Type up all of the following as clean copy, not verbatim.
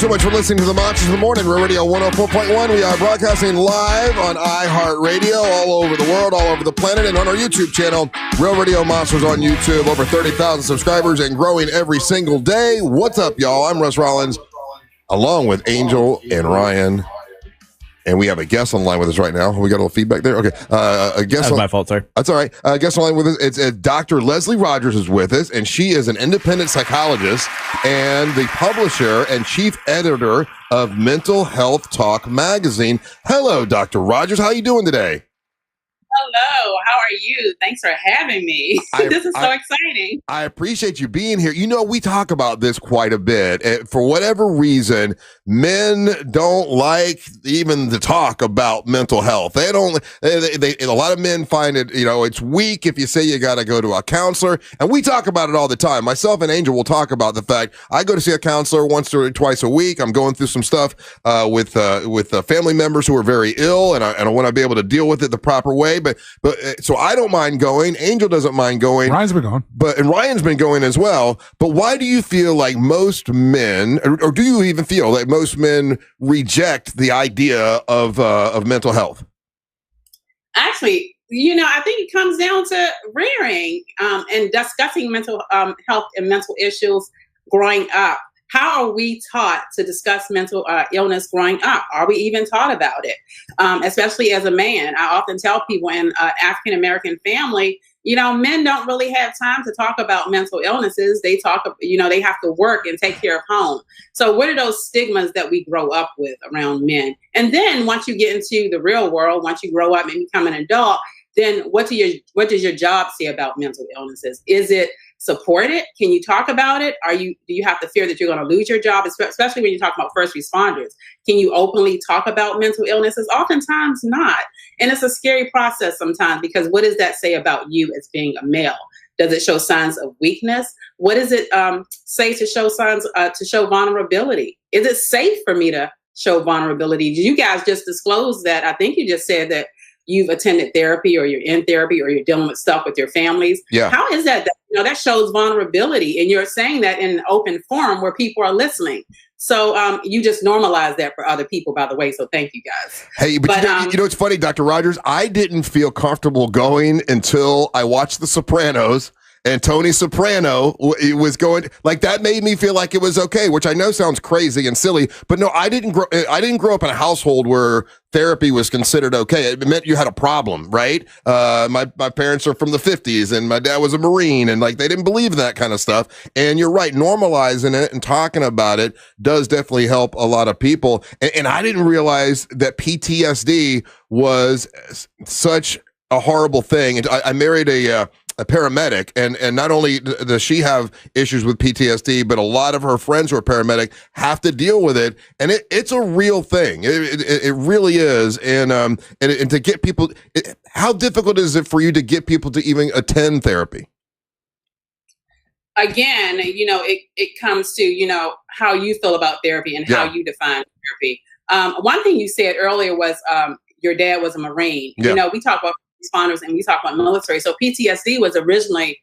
so much for listening to the Monsters of the Morning, Real Radio 104.1. We are broadcasting live on iHeartRadio all over the world, all over the planet, and on our YouTube channel, Real Radio Monsters on YouTube. Over 30,000 subscribers and growing every single day. What's up, y'all? I'm Russ Rollins, along with Angel and Ryan. And we have a guest on the line with us right now. We got a little feedback there. Okay. A guest. That's my fault, sir. That's all right. Guest on the line with us. It's Dr. Leslie Rogers is with us, and she is an independent psychologist and the publisher and chief editor of Mental Health Talk magazine. Hello, Dr. Rogers. How are you doing today? Hello, how are you? Thanks for having me. This is so exciting. I appreciate you being here. You know, we talk about this quite a bit. For whatever reason, men don't like even to talk about mental health. They don't. A lot of men find it, it's weak if you say you got to go to a counselor. And we talk about it all the time. Myself and Angel will talk about the fact I go to see a counselor once or twice a week. I'm going through some stuff with family members who are very ill, and I want to be able to deal with it the proper way. But so I don't mind going. Angel doesn't mind going. Ryan's been going. And Ryan's been going as well. But why do you feel like most men, or do you even feel like most men reject the idea of mental health? Actually, I think it comes down to rearing and discussing mental health and mental issues growing up. How are we taught to discuss mental illness growing up? Are we even taught about it? Especially as a man, I often tell people in African-American family, men don't really have time to talk about mental illnesses. They they have to work and take care of home. So what are those stigmas that we grow up with around men? And then once you get into the real world, once you grow up and become an adult, then what does your job say about mental illnesses? Is it supported? Can you talk about it? Do you have to fear that you're going to lose your job, especially when you talk about first responders? Can you openly talk about mental illnesses? Oftentimes not. And it's a scary process sometimes, because what does that say about you as being a male? Does it show signs of weakness? What does it say to show signs, to show vulnerability? Is it safe for me to show vulnerability? Did you guys just disclose that? I think you just said that you've attended therapy, or you're in therapy, or you're dealing with stuff with your families. Yeah. How is that? That shows vulnerability, and you're saying that in an open forum where people are listening. So you just normalize that for other people, by the way. So thank you guys. Hey, but it's funny, Dr. Rogers, I didn't feel comfortable going until I watched The Sopranos. And Tony Soprano was going, like, that made me feel like it was okay, which I know sounds crazy and silly, but no, I didn't grow up in a household where therapy was considered okay. It meant you had a problem, right? My parents are from the 50s, and my dad was a Marine, and like, they didn't believe in that kind of stuff. And you're right, normalizing it and talking about it does definitely help a lot of people. And I didn't realize that PTSD was such a horrible thing. And I married a paramedic, and not only does she have issues with PTSD, but a lot of her friends who are paramedic have to deal with it, and it's a real thing. It really is. And to get people, how difficult is it for you to get people to even attend therapy? Again, it comes to how you feel about therapy and how you define therapy. One thing you said earlier was your dad was a Marine. Yeah. We talk about responders and we talk about military. So PTSD was originally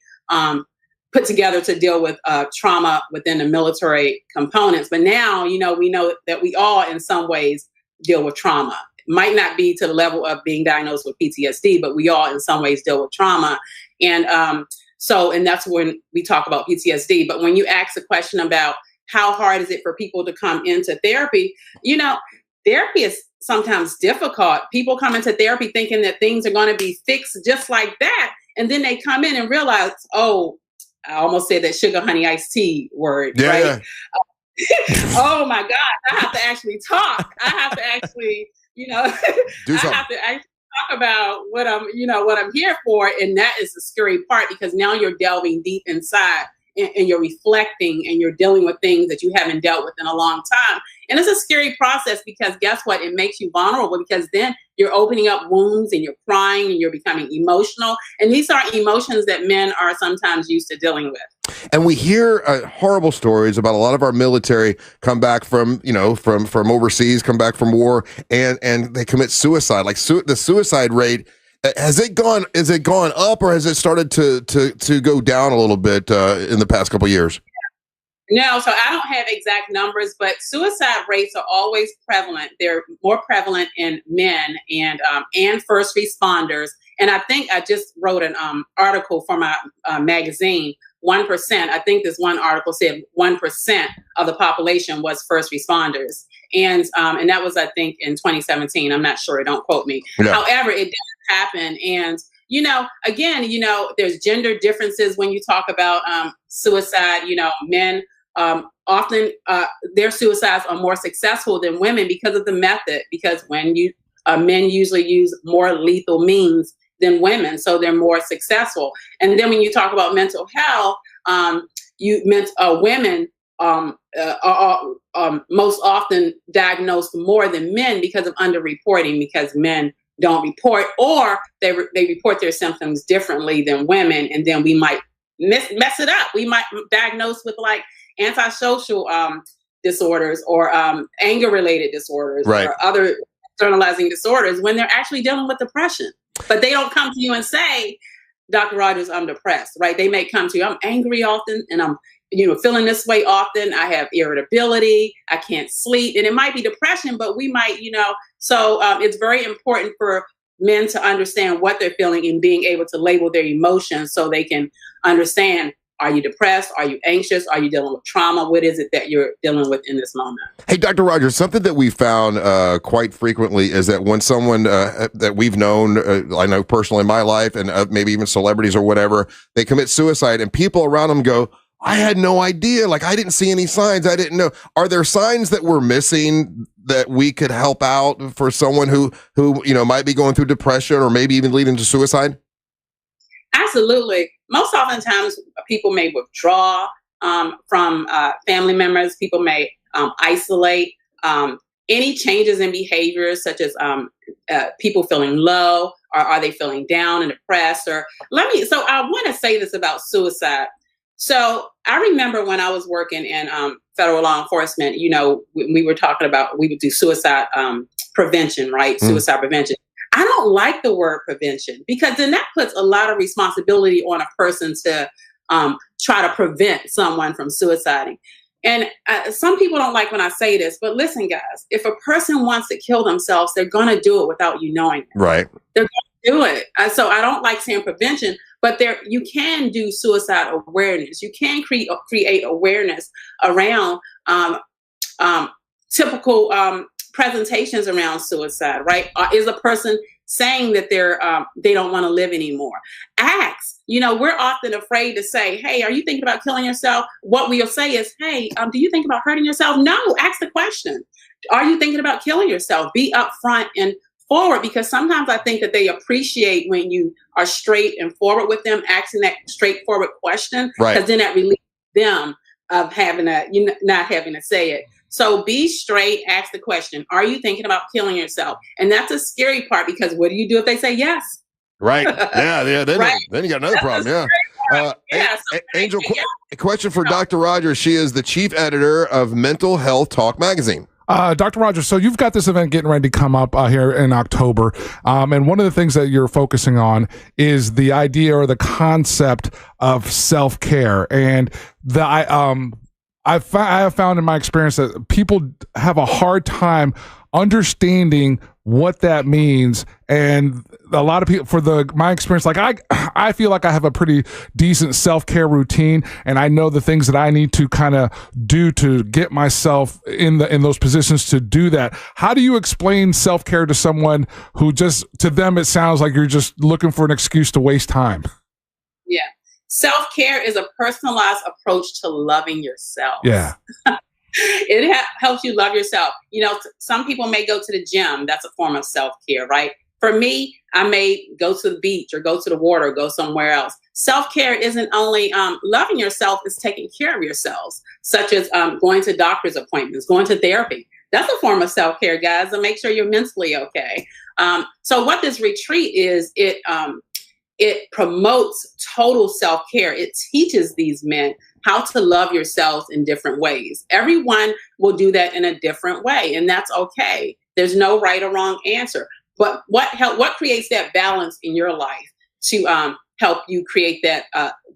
put together to deal with trauma within the military components. But now, we know that we all in some ways deal with trauma. It might not be to the level of being diagnosed with PTSD, but we all in some ways deal with trauma. And and that's when we talk about PTSD. But when you ask the question about how hard is it for people to come into therapy, therapy is sometimes difficult. People come into therapy thinking that things are going to be fixed just like that. And then they come in and realize, oh, I almost said that sugar, honey, iced tea word, right? Oh my God, I have to actually talk. I have to actually, I have to actually talk about what I'm here for. And that is the scary part, because now you're delving deep inside and you're reflecting and you're dealing with things that you haven't dealt with in a long time. And it's a scary process, because guess what? It makes you vulnerable, because then you're opening up wounds and you're crying and you're becoming emotional. And these are emotions that men are sometimes used to dealing with. And we hear horrible stories about a lot of our military come back from overseas, come back from war, and they commit suicide. Like the suicide rate, has it gone up, or has it started to go down a little bit in the past couple of years? No, so I don't have exact numbers, but suicide rates are always prevalent. They're more prevalent in men and first responders. And I think I just wrote an article for my magazine. 1%. I think this one article said 1% of the population was first responders, and that was, I think, in 2017. I'm not sure. Don't quote me. Yeah. However, it does happen, and again, there's gender differences when you talk about suicide. Men often their suicides are more successful than women because of the method. Because when men usually use more lethal means than women, so they're more successful. And then when you talk about mental health, women are most often diagnosed more than men because of underreporting, because men don't report, or they report their symptoms differently than women, and then we might mess it up. We might diagnose with like antisocial disorders or anger-related disorders, right, or other externalizing disorders when they're actually dealing with depression. But they don't come to you and say, Dr. Rogers, I'm depressed, right? They may come to you, I'm angry often, and I'm feeling this way often. I have irritability. I can't sleep. And it might be depression, but we might, so it's very important for men to understand what they're feeling and being able to label their emotions so they can understand, are you depressed? Are you anxious? Are you dealing with trauma? What is it that you're dealing with in this moment? Hey, Dr. Rogers, something that we found quite frequently is that when someone that we've known, I know personally in my life, and maybe even celebrities or whatever, they commit suicide and people around them go, I had no idea. Like, I didn't see any signs. I didn't know. Are there signs that we're missing that we could help out for someone who might be going through depression or maybe even leading to suicide? Absolutely. Most oftentimes, people may withdraw from family members. People may isolate. Any changes in behaviors, such as people feeling low, or are they feeling down and depressed? So I want to say this about suicide. So I remember when I was working in federal law enforcement, we were talking about, we would do suicide prevention, right? Suicide prevention. I don't like the word prevention because then that puts a lot of responsibility on a person to try to prevent someone from suiciding. And some people don't like when I say this, but listen, guys, if a person wants to kill themselves, they're going to do it without you knowing it. Right. They're going to do it. So I don't like saying prevention, but you can do suicide awareness. You can create awareness around typical presentations around suicide, right? Is a person saying that they don't want to live anymore? Ask. We're often afraid to say, hey, are you thinking about killing yourself? What we'll say is, hey, do you think about hurting yourself? No, ask the question. Are you thinking about killing yourself? Be upfront and forward, because sometimes I think that they appreciate when you are straight and forward with them, asking that straightforward question, because then that relieves them of not having to say it. So be straight, ask the question, are you thinking about killing yourself? And that's a scary part, because what do you do if they say yes? Right. Yeah. Then, right? Then you got another problem. Yeah. Angel, a question for Dr. Rogers. She is the chief editor of Mental Health Talk magazine. Dr. Rogers, so you've got this event getting ready to come up here in October. And one of the things that you're focusing on is the idea or the concept of self-care. And I have found in my experience that people have a hard time understanding what that means. And a lot of people, my experience, like I feel like I have a pretty decent self-care routine, and I know the things that I need to kind of do to get myself in those positions to do that. How do you explain self-care to someone who to them, it sounds like you're just looking for an excuse to waste time? Yeah. Self-care is a personalized approach to loving yourself. Yeah. It helps you love yourself. Some people may go to the gym. That's a form of self-care, right? For me, I may go to the beach or go to the water or go somewhere else. Self-care isn't only loving yourself, it's taking care of yourselves, such as going to doctor's appointments, going to therapy. That's a form of self-care, guys, and make sure you're mentally okay. So what this retreat is, it promotes total self-care. It teaches these men how to love yourselves in different ways. Everyone will do that in a different way, and that's okay. There's no right or wrong answer. But what creates that balance in your life to help you create that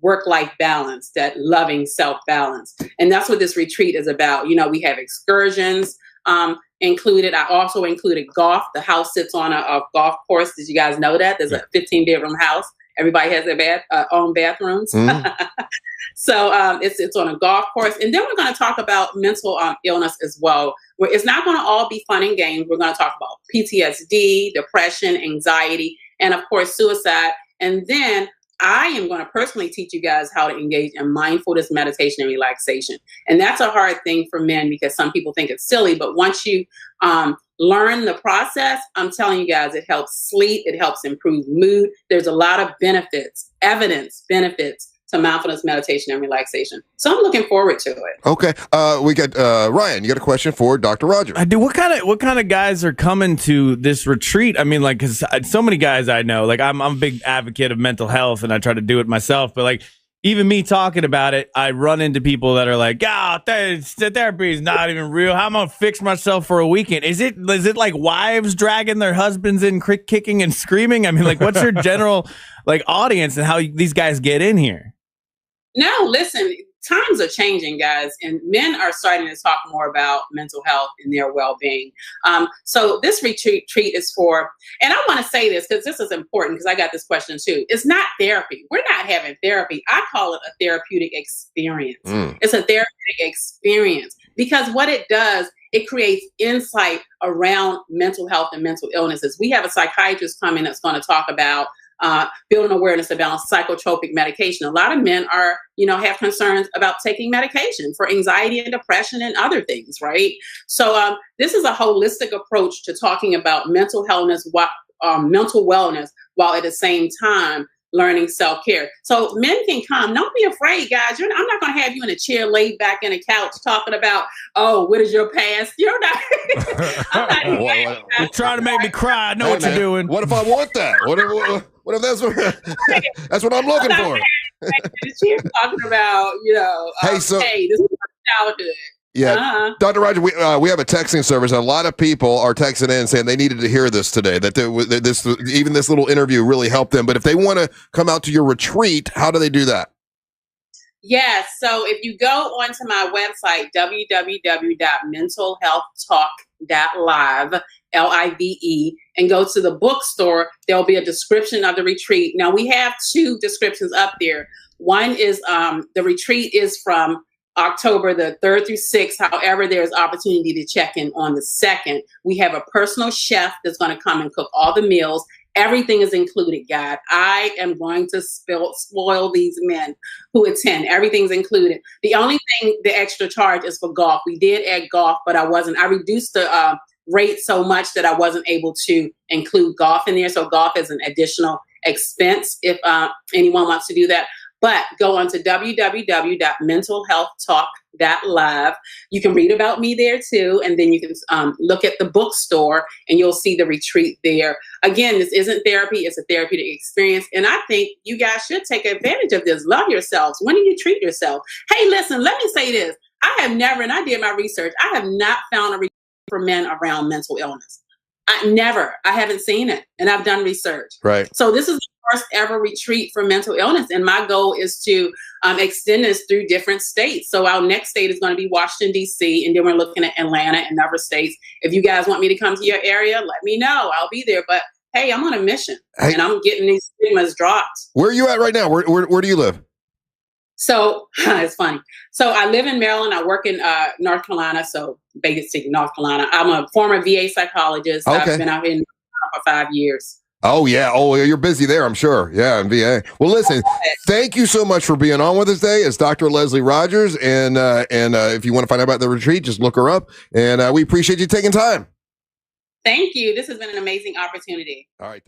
work-life balance, that loving self-balance. And that's what this retreat is about. We have excursions included. I also included golf. The house sits on a golf course. Did you guys know that? There's a 15-bedroom house. Everybody has their own bathrooms. So it's on a golf course. And then we're going to talk about mental illness as well, where it's not going to all be fun and games. We're going to talk about PTSD, depression, anxiety, and of course, suicide. And then I am going to personally teach you guys how to engage in mindfulness, meditation, and relaxation. And that's a hard thing for men because some people think it's silly. But once you learn the process, I'm telling you guys, it helps sleep. It helps improve mood. There's a lot of benefits, benefits to mindfulness, meditation, and relaxation. So I'm looking forward to it. Okay. We got Ryan, you got a question for Dr. Rogers. I do. What kind of guys are coming to this retreat? I mean, like, because so many guys I know, like, I'm a big advocate of mental health and I try to do it myself. But like, even me talking about it, I run into people that are like, therapy is not even real. How am I going to fix myself for a weekend? Is it like wives dragging their husbands in, kicking and screaming? I mean, like, what's your general like audience and how these guys get in here? No, listen, times are changing, guys, and men are starting to talk more about mental health and their well-being. So this retreat is for, and I want to say this because this is important because I got this question too. It's not therapy. We're not having therapy. I call it a therapeutic experience. It's a therapeutic experience because what it does, it creates insight around mental health and mental illnesses. We have a psychiatrist coming that's going to talk about building awareness about psychotropic medication. A lot of men are, have concerns about taking medication for anxiety and depression and other things, right? So this is a holistic approach to talking about mental wellness, while at the same time learning self-care. So men can come. Don't be afraid, guys. I'm not going to have you in a chair laid back in a couch talking about, what is your past? You're not. You're trying to make me cry. I know what you're doing. What if I want that? What if that's what I'm looking for? She's talking about, this is childhood. Yeah, Dr. Roger, we have a texting service. And a lot of people are texting in saying they needed to hear this today. That this little interview really helped them. But if they want to come out to your retreat, how do they do that? Yes. So if you go onto my website, www.mentalhealthtalk.live, LIVE, and go to the bookstore, there'll be a description of the retreat. Now we have 2 descriptions up there. One is the retreat is from October the 3rd through 6th. However, there's opportunity to check in on the 2nd. We have a personal chef that's going to come and cook all the meals. Everything is included, guys. I am going to spoil these men who attend. Everything's included. The only thing, the extra charge is for golf. We did add golf, but I reduced the rate so much that I wasn't able to include golf in there. So golf is an additional expense if anyone wants to do that. But go on to www.mentalhealthtalk.live. You can read about me there too. And then you can look at the bookstore and you'll see the retreat there. Again, this isn't therapy. It's a therapeutic experience. And I think you guys should take advantage of this. Love yourselves. When do you treat yourself? Hey, listen, let me say this. I have never, and I did my research, I have not found a retreat for men around mental illness. I haven't seen it. And I've done research. Right. So this is the first ever retreat for mental illness. And my goal is to extend this through different states. So our next state is going to be Washington, D.C. And then we're looking at Atlanta and other states. If you guys want me to come to your area, let me know. I'll be there. But hey, I'm on a mission and I'm getting these stigmas dropped. Where are you at right now? Where do you live? So it's funny. So I live in Maryland. I work in North Carolina. So Vegas City, North Carolina. I'm a former VA psychologist. Okay. I've been out here for 5 years. Oh, yeah. Oh, you're busy there, I'm sure. Yeah, in VA. Well, listen, thank you so much for being on with us today. It's Dr. Leslie Rogers. And if you want to find out about the retreat, just look her up. And we appreciate you taking time. Thank you. This has been an amazing opportunity. All right.